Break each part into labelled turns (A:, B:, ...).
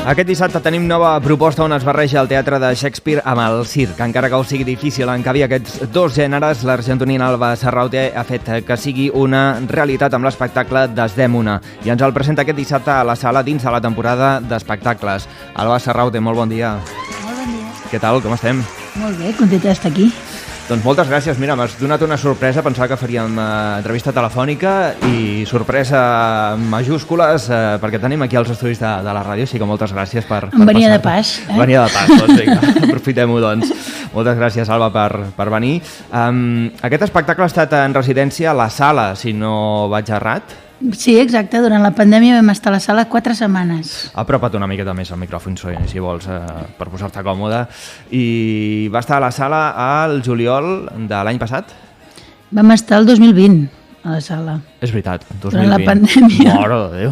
A: Aquest dissabte tenim nova proposta on es barreja el teatre de Shakespeare amb el circ. Encara que ho sigui difícil encabir aquests dos gèneres, l'argentonina Alba Serraute ha fet que sigui una realitat amb l'espectacle Desdèmona. I ens el presenta aquest dissabte a la sala dins de la temporada d'espectacles. Alba Serraute, molt bon dia.
B: Molt bon dia.
A: Què tal, com estem?
B: Molt bé, contenta d'estar aquí.
A: Doncs moltes gràcies. Mira, m'has donat una sorpresa. Pensava que faríem entrevista telefònica i sorpresa majúscules perquè tenim aquí els estudis de la ràdio, així que moltes gràcies per
B: venia de pas.
A: Venia de pas, doncs vinga, aprofitem-ho, doncs. Moltes gràcies, Alba, per venir. Aquest espectacle ha estat en residència a la Sala, si no vaig errat.
B: Sí, exacte. Durant la pandèmia vam estar a la sala 4 setmanes.
A: Apropa't una miqueta més al micròfon, si vols, per posar-te còmode. I va estar a la sala al juliol de l'any passat?
B: Vam estar el 2020 a la sala.
A: És veritat, 2020.
B: Durant la pandèmia.
A: Mare de Déu.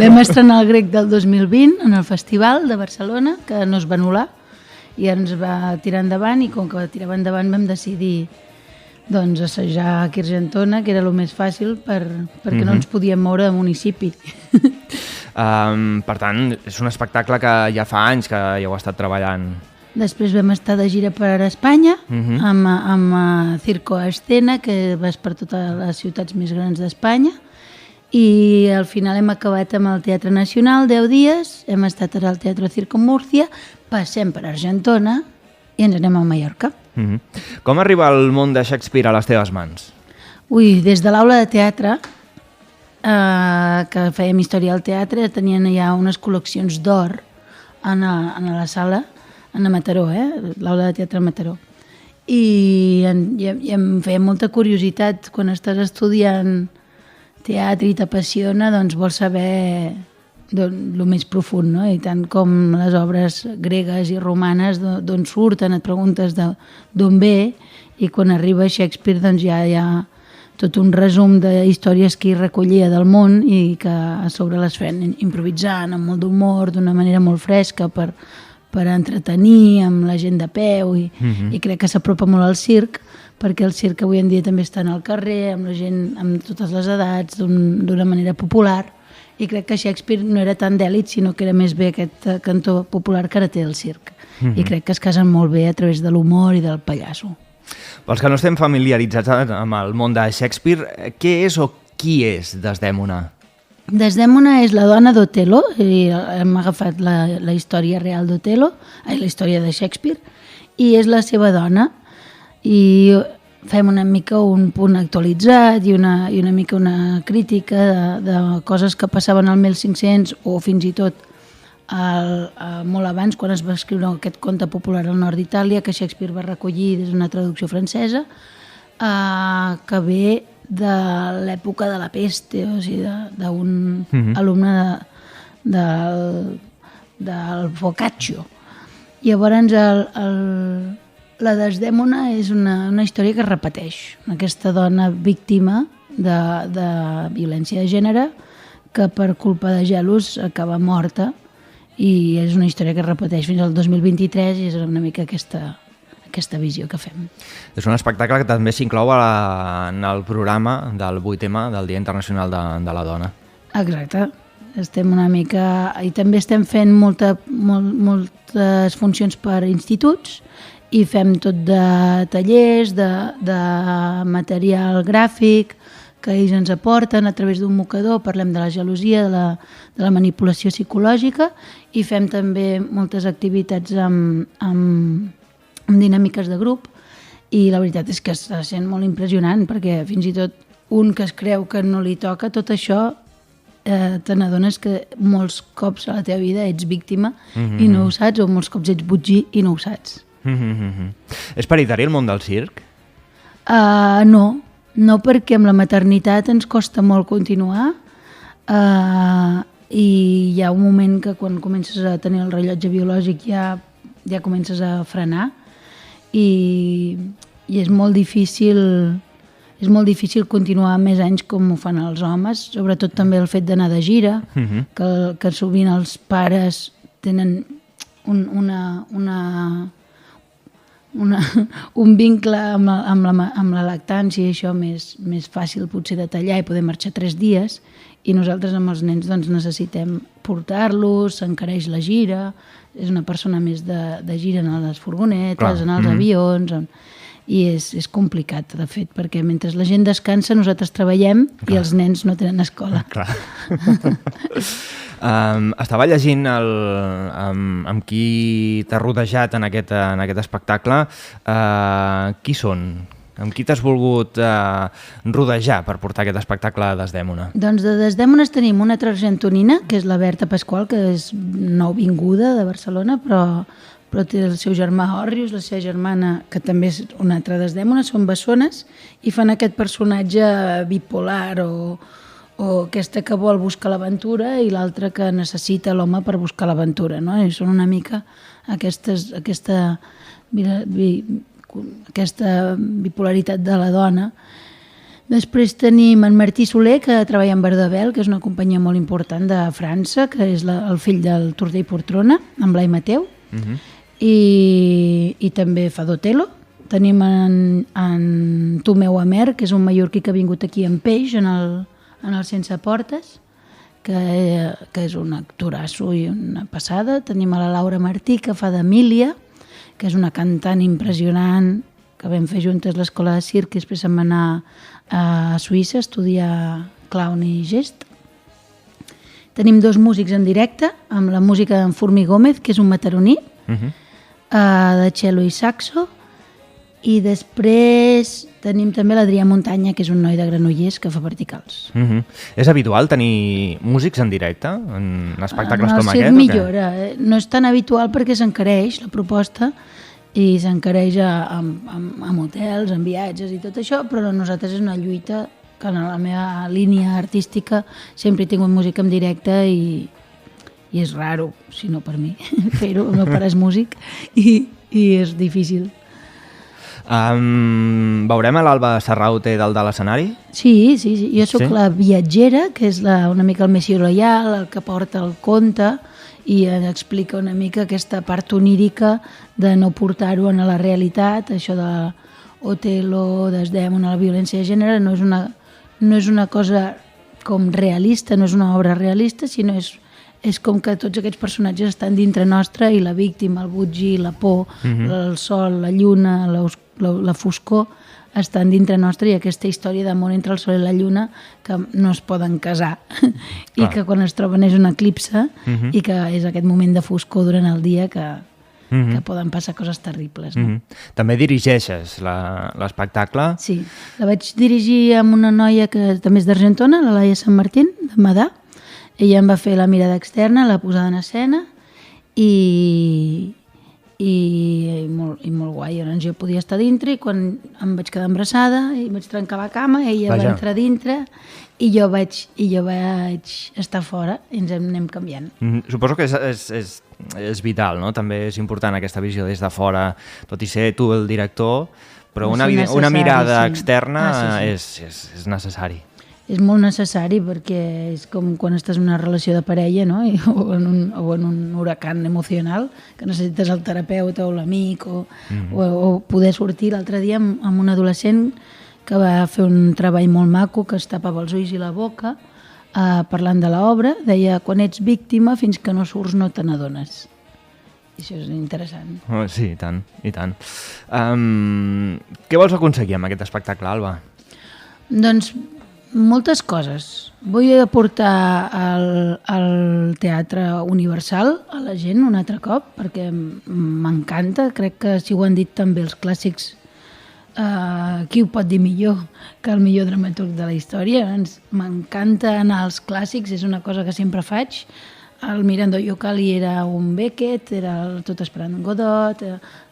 B: Vam estrenar el grec del 2020 en el Festival de Barcelona, que no es va anul·lar, i ens va tirar endavant, i com que va tirar endavant vam decidir assajar aquí a Argentona, que era el més fàcil perquè no ens podíem moure de municipi.
A: Per tant, és un espectacle que ja fa anys que hi heu estat treballant.
B: Després vam estar de gira per Espanya amb Circo a Escena, que vas per totes les ciutats més grans d'Espanya, i al final hem acabat amb el Teatre Nacional 10 dies, hem estat ara al Teatre Circo Múrcia, passem per Argentona i ens anem a Mallorca.
A: Com arriba el món de Shakespeare a les teves mans?
B: Ui, des de l'aula de teatre, que fèiem història al teatre, tenien ja unes col·leccions d'or a la sala, a Mataró, l'aula de teatre a Mataró. I em feia molta curiositat, quan estàs estudiant teatre i t'apassiona, doncs vols saber el més profund, no? I tant com les obres gregues i romanes d'on surten, et preguntes d'on ve, i quan arriba Shakespeare doncs ja hi ha tot un resum de històries que hi recollia del món i que a sobre les feien improvisant, amb molt d'humor, d'una manera molt fresca per entretenir amb la gent de peu, i crec que s'apropa molt al circ, perquè el circ avui en dia també està al carrer, amb la gent amb totes les edats, d'una manera popular, i crec que Shakespeare no era tant d'èlit, sinó que era més bé aquest cantó popular que ara té el circ. I crec que es casen molt bé a través de l'humor i del pallasso.
A: Pels que no estem familiaritzats amb el món de Shakespeare, què és o qui és Desdèmona?
B: Desdèmona és la dona d'Otelo, i hem agafat la història real d'Otelo, la història de Shakespeare, i és la seva dona, i fem una mica un punt actualitzat i una mica una crítica de coses que passaven al 1500 o fins i tot molt abans, quan es va escriure aquest conte popular al nord d'Itàlia, que Shakespeare va recollir des d'una traducció francesa, que ve de l'època de la peste, o sigui, d'un alumne del Boccaccio. Llavors, la Desdèmona és una història que es repeteix. Aquesta dona víctima de violència de gènere que per culpa de gelos acaba morta, i és una història que es repeteix fins al 2023, i és una mica aquesta visió que fem.
A: És un espectacle que també s'inclou en el programa del 8M del Dia Internacional de la Dona.
B: Exacte. Estem una mica... I també estem fent moltes funcions per instituts, i fem tot de tallers, de material gràfic que ells ens aporten a través d'un mocador. Parlem de la gelosia, de la manipulació psicològica, i fem també moltes activitats amb dinàmiques de grup, i la veritat és que està sent molt impressionant, perquè fins i tot un que es creu que no li toca tot això, te n'adones que molts cops a la teva vida ets víctima i no ho saps, o molts cops ets botgí i no ho saps.
A: És paritari el món del circ?
B: No, perquè amb la maternitat ens costa molt continuar, i hi ha un moment que quan comences a tenir el rellotge biològic ja comences a frenar, i és molt difícil continuar més anys com ho fan els homes, sobretot també el fet d'anar de gira, que sovint els pares tenen un vincle amb la lactància, i això més fàcil potser de tallar i poder marxar 3 dies, i nosaltres amb els nens doncs, necessitem portar-los, s'encareix la gira, és una persona més de gira en les furgonetes, en els avions, i és complicat, de fet, perquè mentre la gent descansa nosaltres treballem i els nens no tenen escola.
A: Clar. Estava llegint amb qui t'ha rodejat en aquest espectacle. Qui són? Amb qui t'has volgut rodejar per portar aquest espectacle a Desdèmona?
B: Doncs de Desdèmones tenim una altra argentonina, que és la Berta Pasqual, que és nouvinguda de Barcelona, però té el seu germà Òrrius, la seva germana, que també és una altra Desdèmona, són bessones, i fan aquest personatge bipolar o aquesta que vol buscar l'aventura i l'altra que necessita l'home per buscar l'aventura, no? I són una mica aquesta bipolaritat de la dona. Després tenim en Martí Soler, que treballa en Verdabel, que és una companyia molt important de França, que és el fill del Torder i Portrona, en Blai Mateu, i també fa d'Otelo. Tenim en Tomeu Amer, que és un mallorquí que ha vingut aquí en peix, en el Sense Portes, que és un actorasso i una passada. Tenim a la Laura Martí, que fa d'Emília, que és una cantant impressionant, que vam fer juntes l'escola de circ i després vam anar a Suïssa a estudiar clown i gest. Tenim 2 músics en directe, amb la música d'en Formí Gómez, que és un mataroní, de cello i saxo, i després tenim també l'Adrià Muntanya, que és un noi de Granollers que fa verticals.
A: És habitual tenir músics en directe en espectacles com aquest?
B: No, millora. No és tan habitual perquè s'encareix la proposta i s'encareix amb hotels, en viatges i tot això, però nosaltres és una lluita que en la meva línia artística sempre he tingut música en directe i és raro, si no per mi, fer-ho. El meu pare és músic i és difícil.
A: Veurem a l'Alba Serraute dalt de l'escenari?
B: Sí. Jo sóc la viatgera, que és una mica el Messi Royal, el que porta el conte i explica una mica aquesta part onírica de no portar-ho a la realitat, això de Otelo, Desdèmona, la violència de gènere, no és una cosa com realista, no és una obra realista, sinó és com que tots aquests personatges estan dintre nostre i la víctima, el botgí, la por, el sol, la lluna, la foscor estan dintre nostre i aquesta història d'amor entre el sol i la lluna que no es poden casar i que quan es troben és una eclipse i que és aquest moment de foscor durant el dia que poden passar coses terribles. No?
A: També dirigeixes l'espectacle?
B: Sí, la vaig dirigir amb una noia que també és d'Argentona, la Laia Sant Martín, de Madà. Ella em va fer la mirada externa, la posada en escena i molt guai. Llavors jo podia estar dintre i quan em vaig quedar embarassada i vaig trencar la cama, ella va entrar dintre i jo vaig estar fora i ens anem canviant.
A: Suposo que és vital, no? També és important aquesta visió des de fora, tot i ser tu el director, però una mirada externa és necessari.
B: És molt necessari perquè és com quan estàs en una relació de parella, no? o en un huracan emocional, que necessites el terapeuta o l'amic o poder sortir. L'altre dia amb un adolescent que va fer un treball molt maco, que es tapava els ulls i la boca, parlant de l'obra, deia, quan ets víctima fins que no surts no te n'adones. I això és interessant.
A: Sí, i tant. Què vols aconseguir amb aquest espectacle, Alba?
B: Doncs moltes coses. Vull aportar al teatre universal a la gent un altre cop, perquè m'encanta. Crec que si ho han dit també els clàssics, qui ho pot dir millor que el millor dramaturg de la història? M'encanta anar als clàssics, és una cosa que sempre faig. El Mirando Yocali era un Beckett, era el Tot esperant Godot,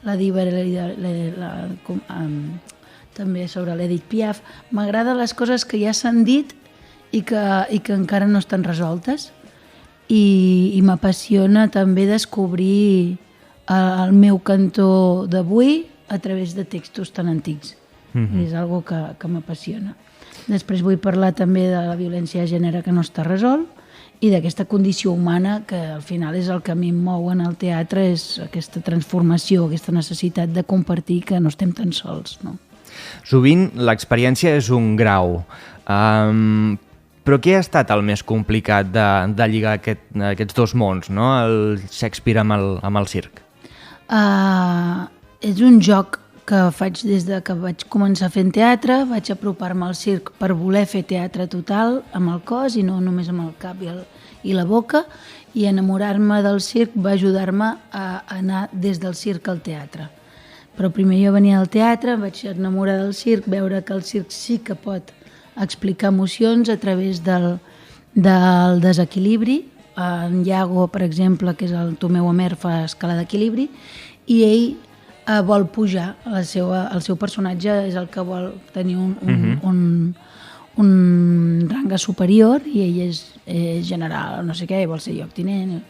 B: la diva era també sobre l'Edith Piaf. M'agraden les coses que ja s'han dit i que encara no estan resoltes i m'apassiona també descobrir el meu cantó d'avui a través de textos tan antics. És algo que m'apassiona. Després vull parlar també de la violència de gènere que no està resolt i d'aquesta condició humana que al final és el que a mi em mou en el teatre, és aquesta transformació, aquesta necessitat de compartir que no estem tan sols, no?
A: Sovint l'experiència és un grau. Però què ha estat el més complicat de lligar aquests dos mons, no? El Shakespeare amb el circ?
B: És un joc que faig des de que vaig començar fent teatre, vaig apropar-me al circ per voler fer teatre total amb el cos i no només amb el cap i la boca, i enamorar-me del circ va ajudar-me a anar des del circ al teatre. Però primer jo venia al teatre, em vaig enamorar del circ, veure que el circ sí que pot explicar emocions a través del desequilibri. En Iago, per exemple, que és el Tomeu Amer, fa escala d'equilibri, i ell vol pujar, el seu personatge és el que vol tenir un rang superior i ell és general, no sé què, vol ser lloctinent.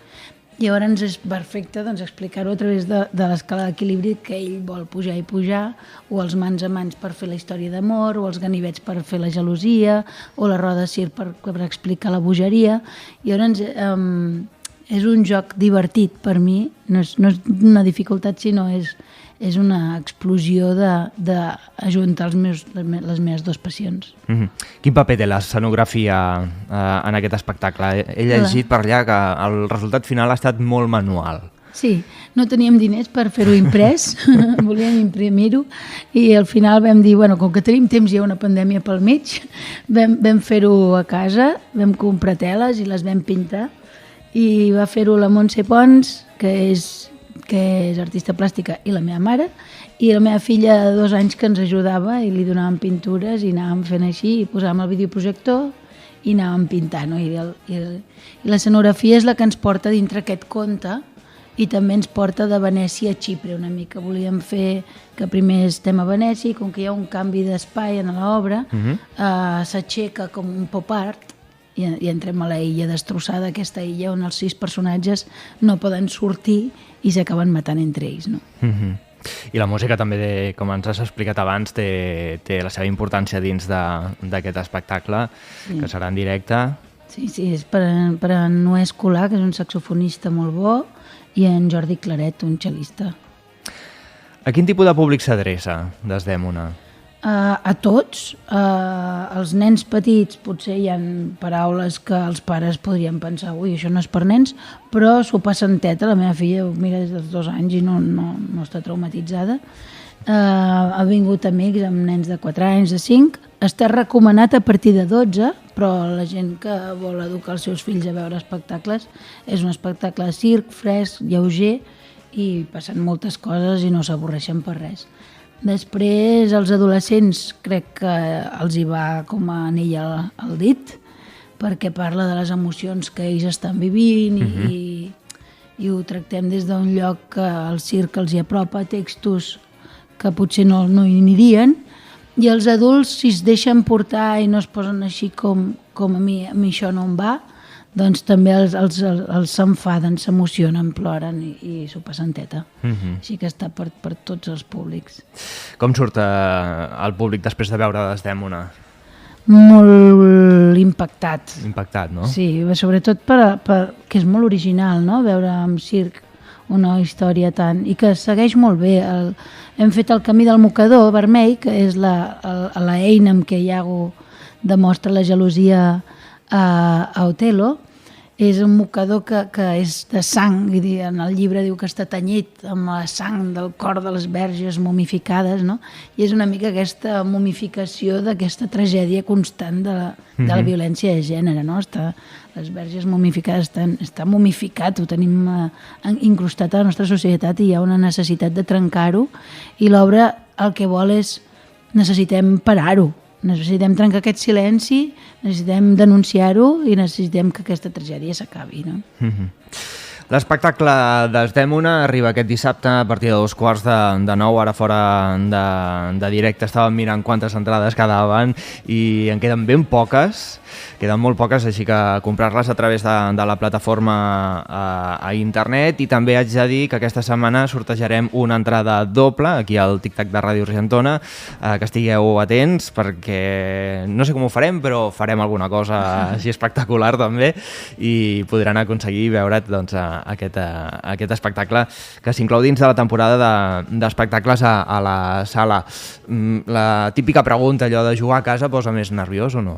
B: Llavors és perfecte explicar-ho a través de l'escala d'equilibri, que ell vol pujar i pujar, o els mans a mans per fer la història d'amor, o els ganivets per fer la gelosia, o la roda de circ per explicar la bogeria. Llavors és un joc divertit per mi, no és una dificultat, sinó és una explosió d'ajuntar les meves dues passions.
A: Quin paper té l'escenografia en aquest espectacle? He llegit per allà que el resultat final ha estat molt manual.
B: Sí, no teníem diners per fer-ho imprès, volíem imprimir-ho, i al final vam dir, com que tenim temps i hi ha una pandèmia pel mig, vam fer-ho a casa, vam comprar teles i les vam pintar, i va fer-ho la Montse Pons, que és artista plàstica, i la meva mare, i la meva filla de 2 anys que ens ajudava i li donàvem pintures i anàvem fent així, i posàvem el videoprojector i anàvem pintant. No? I l'escenografia és la que ens porta dintre aquest conte i també ens porta de Venècia a Xipre una mica. Volíem fer que primer estem a Venècia i com que hi ha un canvi d'espai en l'obra, s'aixeca com un pop art i entrem a la illa destrossada, aquesta illa on els 6 personatges no poden sortir i s'acaben matant entre ells. No?
A: I la música també, com ens has explicat abans, té la seva importància dins d'aquest espectacle, que serà en directe.
B: Sí, és per en Noé Escolà, que és un saxofonista molt bo, i en Jordi Claret, un cel·lista.
A: A quin tipus de públic s'adreça Desdèmona?
B: A tots. Els nens petits potser hi ha paraules que els pares podrien pensar ui, això no és per nens, però s'ho passen teta. La meva filla ho mira des dels 2 anys i no està traumatitzada. Ha vingut amics amb nens de 4 anys, de 5. Està recomanat a partir de 12, però la gent que vol educar els seus fills a veure espectacles és un espectacle de circ, fresc, lleuger, i passen moltes coses i no s'avorreixen per res. Després, els adolescents crec que els hi va com a anell al dit, perquè parla de les emocions que ells estan vivint i ho tractem des d'un lloc que el circ els hi apropa textos que potser no hi anirien, i els adults, si es deixen portar i no es posen així com a mi això no em va, doncs també els s'enfaden, s'emocionen, ploren i s'ho passen teta. Així que està per tots els públics.
A: Com surt el públic després de veure Desdèmona?
B: Molt impactat.
A: Impactat, no?
B: Sí, sobretot que és molt original, no?, veure en circ una història tant... I que segueix molt bé. Hem fet el camí del mocador vermell, que és l'eina amb què Iago demostra la gelosia a Otello. És un mocador que és de sang, en el llibre diu que està tenyit amb la sang del cor de les verges momificades, no? I és una mica aquesta momificació d'aquesta tragèdia constant de la violència de gènere, no? Les verges momificades està momificat, ho tenim incrustat a la nostra societat i hi ha una necessitat de trencar-ho, i l'obra el que vol és necessitem parar-ho. Necessitem trencar aquest silenci, necessitem denunciar-ho i necessitem que aquesta tragèdia s'acabi, no?
A: L'espectacle Desdèmona arriba aquest dissabte a partir de 8:45, ara fora de directe estàvem mirant quantes entrades quedaven i en queden ben poques, queden molt poques, així que comprar-les a través de la plataforma a internet. I també haig de dir que aquesta setmana sortejarem una entrada doble aquí al Tic-Tac de Ràdio Argentona, que estigueu atents perquè no sé com ho farem, però farem alguna cosa així espectacular també i podran aconseguir veure't aquest espectacle que s'inclou dins de la temporada d'espectacles a la sala. La típica pregunta, allò de jugar a casa, posa més nerviós o no?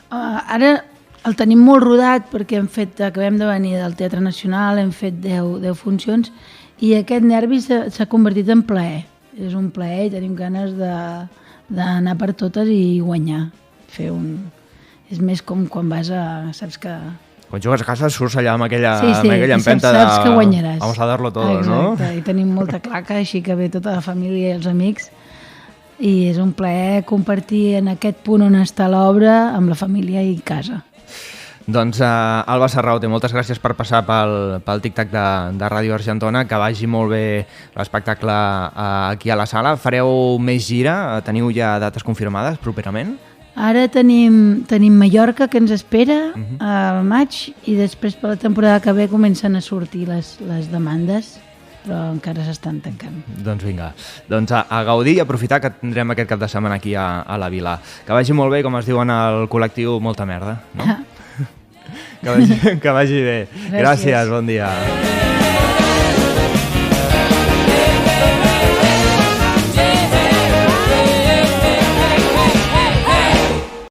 B: Ara el tenim molt rodat perquè acabem de venir del Teatre Nacional, hem fet 10 funcions i aquest nervi s'ha convertit en plaer. És un plaer i tenim ganes d'anar per totes i guanyar. És més com quan vas a... Saps que...
A: Quan jugues a casa surts allà amb aquella empenta
B: saps que guanyaràs.
A: Vamos a darlo todo, no?
B: Exacte, i tenim molta claca, així que ve tota la família i els amics. I és un plaer compartir en aquest punt on està l'obra amb la família i casa.
A: Doncs Alba Serraute, moltes gràcies per passar pel tic-tac de Ràdio Argentona, que vagi molt bé l'espectacle aquí a la sala. Fareu més gira? Teniu ja dates confirmades properament?
B: Ara tenim Mallorca, que ens espera al maig, i després per la temporada que ve comencen a sortir les demandes, però encara s'estan tancant.
A: Doncs vinga, a gaudir i aprofitar que tindrem aquest cap de setmana aquí a la Vila. Que vagi molt bé, com es diuen al col·lectiu, molta merda, no? Que vagi bé. Gràcies, bon dia.